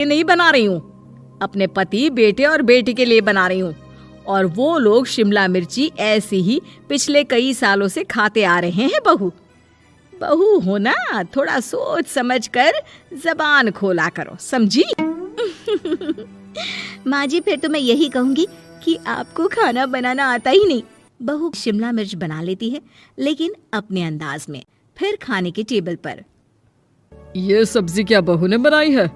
नहीं बना रही हूँ, अपने पति, बेटे और बेटी के लिए बना रही हूँ। और वो लोग शिमला मिर्ची ऐसे ही पिछले कई सालों से खाते आ रहे हैं। बहू बहू हो ना, थोड़ा सोच समझ कर जबान खोला करो, समझी? माँ जी, फिर तो मैं यही कहूँगी कि आपको खाना बनाना आता ही नहीं। बहू शिमला मिर्च बना लेती है, लेकिन अपने अंदाज में। फिर खाने के टेबल पर, ये सब्जी क्या बहू ने बनाई है?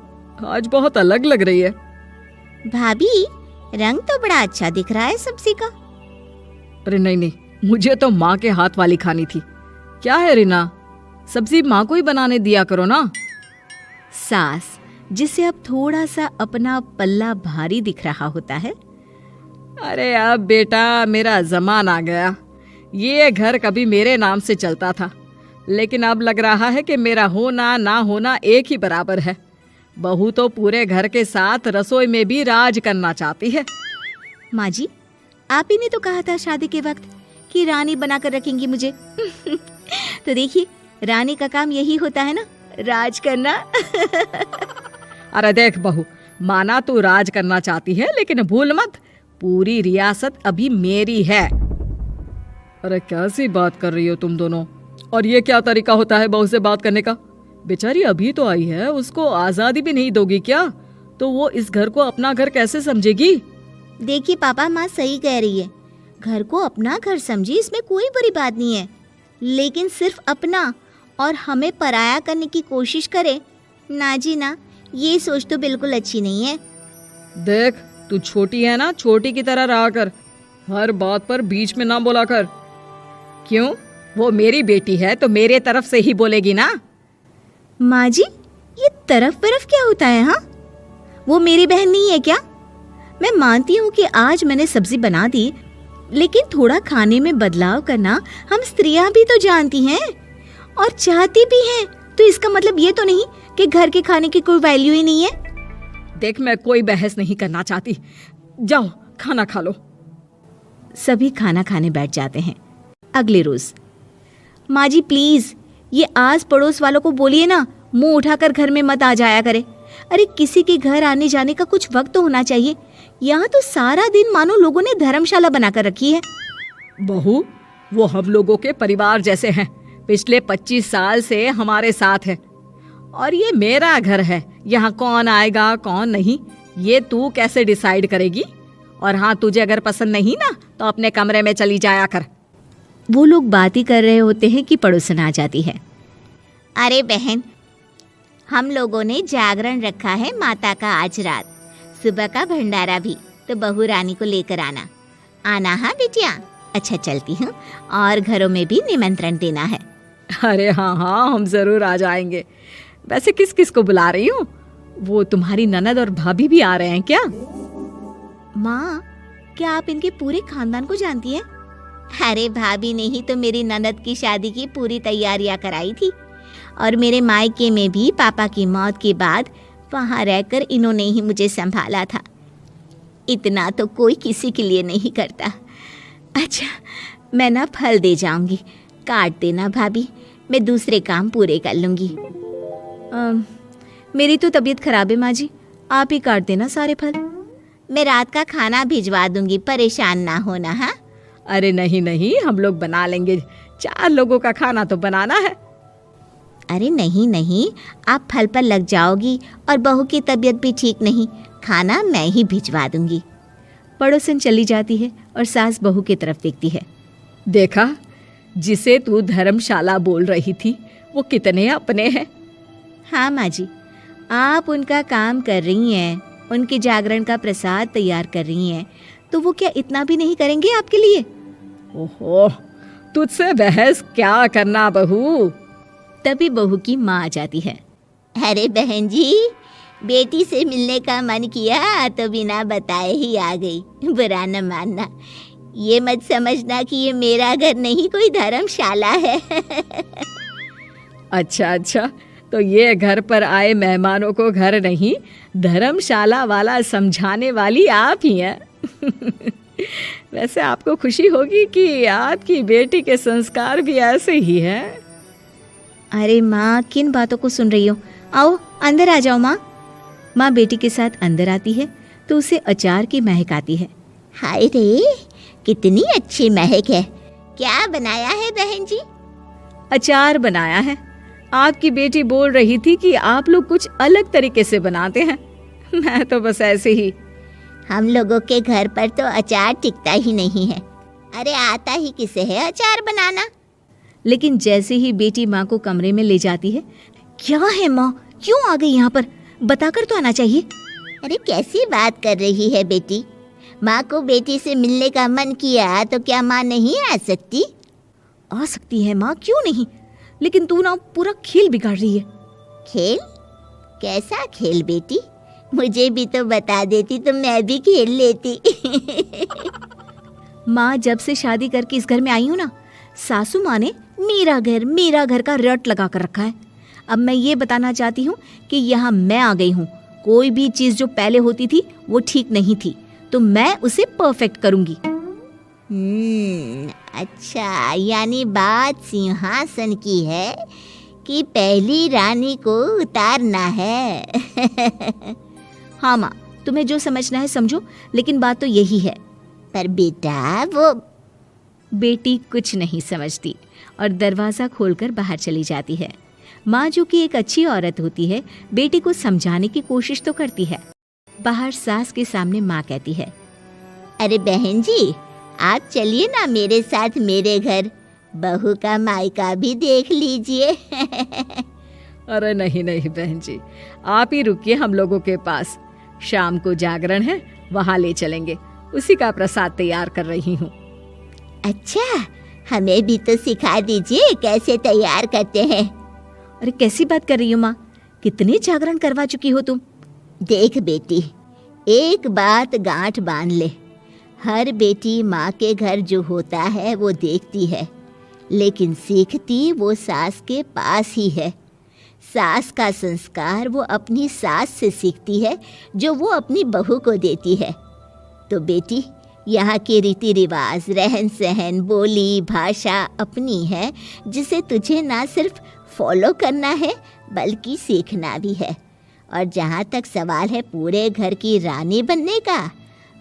आज बहुत अलग लग रही है। भाभी, रंग तो बड़ा अच्छा दिख रहा है सब्जी का। अरे नहीं नहीं, मुझे तो माँ के हाथ वाली खानी थी। क्या है रीना, सब्जी माँ को ही बनाने दिया करो ना। सास, जिसे अब थोड़ा सा अपना पल्ला भारी दिख रहा होता है। अरे अब बेटा मेरा जमाना आ गया। ये घर कभी मेरे नाम से चलता था, लेकिन अब लग रहा है कि मेरा होना ना होना एक ही बराबर है। बहू तो पूरे घर के साथ रसोई में भी राज करना चाहती है। माँ जी, आप ही ने तो कहा था शादी के वक्त कि रानी बनाकर रखेंगी मुझे। तो देखिए, रानी का काम यही होता है ना, राज करना। अरे देख बहू, माना तू राज करना चाहती है, लेकिन भूल मत पूरी रियासत अभी मेरी है। अरे कैसी बात कर रही हो तुम दोनों? और ये क्या तरीका होता है बहू से बात करने का? बेचारी अभी तो आई है, उसको आजादी भी नहीं दोगी क्या? तो वो इस घर को अपना घर कैसे समझेगी? देखिए पापा, माँ सही कह रही है। घर को अपना घर समझी, इसमें कोई बुरी बात नहीं है। लेकिन सिर्फ अपना और हमें पराया करने की कोशिश करे ना जी ना, ये सोच तो बिल्कुल अच्छी नहीं है। देख, तू छोटी है ना, छोटी की तरह रहा कर। हर बात पर बीच में ना बोला कर। क्यों? वो मेरी बेटी है तो मेरे तरफ से ही बोलेगी ना। माँ जी, ये तरफ तरफ क्या होता है? हाँ, वो मेरी बहन नहीं है क्या? मैं मानती हूँ कि आज मैंने सब्जी बना दी, लेकिन थोड़ा खाने में बदलाव करना हम स्त्रियां भी तो जानती हैं और चाहती भी हैं। तो इसका मतलब ये तो नहीं कि घर के खाने की कोई वैल्यू ही नहीं है। देख, मैं कोई बहस नहीं करना चाहती, जाओ खाना खा लो। सभी खाना खाने बैठ जाते हैं। अगले रोज, माँ जी प्लीज ये आस पड़ोस वालों को बोलिए ना, मुंह उठाकर घर में मत आ जाया करे। अरे किसी के घर आने जाने का कुछ वक्त तो होना चाहिए। यहाँ तो सारा दिन मानो लोगों ने धर्मशाला बनाकर रखी है। बहू, वो हम लोगों के परिवार जैसे हैं, पिछले 25 साल से हमारे साथ है। और ये मेरा घर है, यहाँ कौन आएगा कौन नहीं ये तू कैसे डिसाइड करेगी? और हाँ, तुझे अगर पसंद नहीं ना तो अपने कमरे में चली जाया कर। वो लोग बात ही कर रहे होते हैं कि पड़ोसन आ जाती है। अरे बहन, हम लोगों ने जागरण रखा है माता का आज रात, सुबह का भंडारा भी, तो बहू रानी को लेकर आना। आना हाँ बिटिया। अच्छा चलती हूँ, और घरों में भी निमंत्रण देना है। अरे हाँ हाँ, हम जरूर आ जाएंगे। वैसे किस किस को बुला रही हूँ? वो तुम्हारी ननद और भाभी भी आ रहे हैं क्या? माँ, क्या आप इनके पूरे खानदान को जानती हैं? अरे भाभी ने ही तो मेरी ननद की शादी की पूरी तैयारियां कराई थी, और मेरे मायके में भी पापा की मौत के बाद वहाँ रहकर इन्होंने ही मुझे संभाला था। इतना तो कोई किसी के लिए नहीं करता। अच्छा, मैं ना फल दे जाऊंगी, काट देना भाभी, मैं दूसरे काम पूरे कर लूंगी। मेरी तो तबीयत खराब है माँ जी, आप ही काट देना सारे फल। मैं रात का खाना भिजवा दूंगी, परेशान ना होना। हाँ, अरे नहीं नहीं, हम लोग बना लेंगे, 4 लोगों का खाना तो बनाना है। अरे नहीं नहीं, आप फल पर लग जाओगी, और बहू की तबीयत भी ठीक नहीं, खाना मैं ही भिजवा दूंगी। पड़ोसन चली जाती है और सास बहू की तरफ देखती है। देखा, जिसे तू धर्मशाला बोल रही थी वो कितने अपने हैं। हाँ माँ जी, आप उनका काम कर रही हैं, उनके जागरण का प्रसाद तैयार कर रही हैं, तो वो क्या इतना भी नहीं करेंगे आपके लिए? ओहो, तुझसे बहस क्या करना बहू। तभी बहू की माँ आ जाती है। अरे बहन जी, बेटी से मिलने का मन किया तो बिना बताए ही आ गई, बुरा न मानना। ये मत समझना कि ये मेरा घर नहीं, कोई धर्मशाला है। अच्छा अच्छा, तो ये घर पर आए मेहमानों को घर नहीं धर्मशाला वाला समझाने वाली आप ही हैं। वैसे आपको खुशी होगी कि आपकी बेटी के संस्कार भी ऐसे ही हैं। अरे माँ, किन बातों को सुन रही हो? आओ अंदर आ जाओ माँ। माँ बेटी के साथ अंदर आती है तो उसे अचार की महक आती है। हाय रे, कितनी अच्छी महक है। क्या बनाया है बहन जी? अचार बनाया है। आपकी बेटी बोल रही थी कि आप लोग कुछ अलग तरीके से बनाते हैं। मैं तो बस ऐसे ही। हम लोगों के घर पर तो अचार टिकता ही नहीं है। अरे आता ही किसे है अचार बनाना। लेकिन जैसे ही बेटी माँ को कमरे में ले जाती है, क्या है माँ, क्यों आ गई यहाँ पर? बताकर तो आना चाहिए। अरे कैसी बात कर रही है बेटी? माँ को बेटी से मिलने का मन किया तो क्या माँ नहीं आ सकती? आ सकती है माँ, क्यों नहीं, लेकिन तू ना पूरा खेल बिगाड़ रही है। खेल? कैसा खेल बेटी? मुझे भी तो बता देती तो मैं भी खेल लेती। माँ, जब से शादी करके इस घर में आई हूँ ना, सासू माँ ने मेरा घर का रट लगा कर रखा है। अब मैं ये बताना चाहती हूँ कि यहाँ मैं आ गई हूँ। कोई भी चीज़ जो पहले होती थी वो ठीक नहीं थी, तो मैं उसे परफेक्ट करूँगी। अच्छा, यानी बात सिंहासन की है कि पहली रानी को उतारना है। हाँ माँ, तुम्हें जो समझना है समझो, लेकिन बात तो यही है। पर बेटा वो बेटी कुछ नहीं समझती और दरवाज़ा खोलकर बाहर चली जाती है। माँ, जो कि एक अच्छी औरत होती है, बेटी को समझाने की कोशिश तो करती है। बाहर सास के सामने माँ कहती है, अरे बहन जी, आप चलिए ना मेरे साथ मेरे घर, बहू का मायका भी देख लीजिए। अरे नहीं नहीं बहन जी, आप ही रुकिए हम लोगों के पास। शाम को जागरण है, वहाँ ले चलेंगे। उसी का प्रसाद तैयार कर रही हूँ। अच्छा, हमें भी तो सिखा दीजिए कैसे तैयार करते हैं। अरे कैसी बात कर रही हो माँ, कितने जागरण करवा चुकी हो तुम? देख बेटी, एक बात गांठ बांध ले, हर बेटी माँ के घर जो होता है वो देखती है, लेकिन सीखती वो सास के पास ही है। सास का संस्कार वो अपनी सास से सीखती है, जो वो अपनी बहू को देती है। तो बेटी, यहाँ के रीति रिवाज, रहन सहन, बोली भाषा अपनी है, जिसे तुझे ना सिर्फ फॉलो करना है बल्कि सीखना भी है। और जहाँ तक सवाल है पूरे घर की रानी बनने का,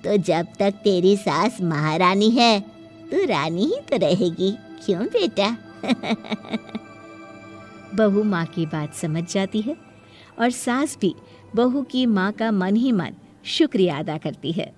तो जब तक तेरी सास महारानी है, तू रानी ही तो रहेगी। क्यों बेटा? बहू माँ की बात समझ जाती है और सास भी बहू की माँ का मन ही मन शुक्रिया अदा करती है।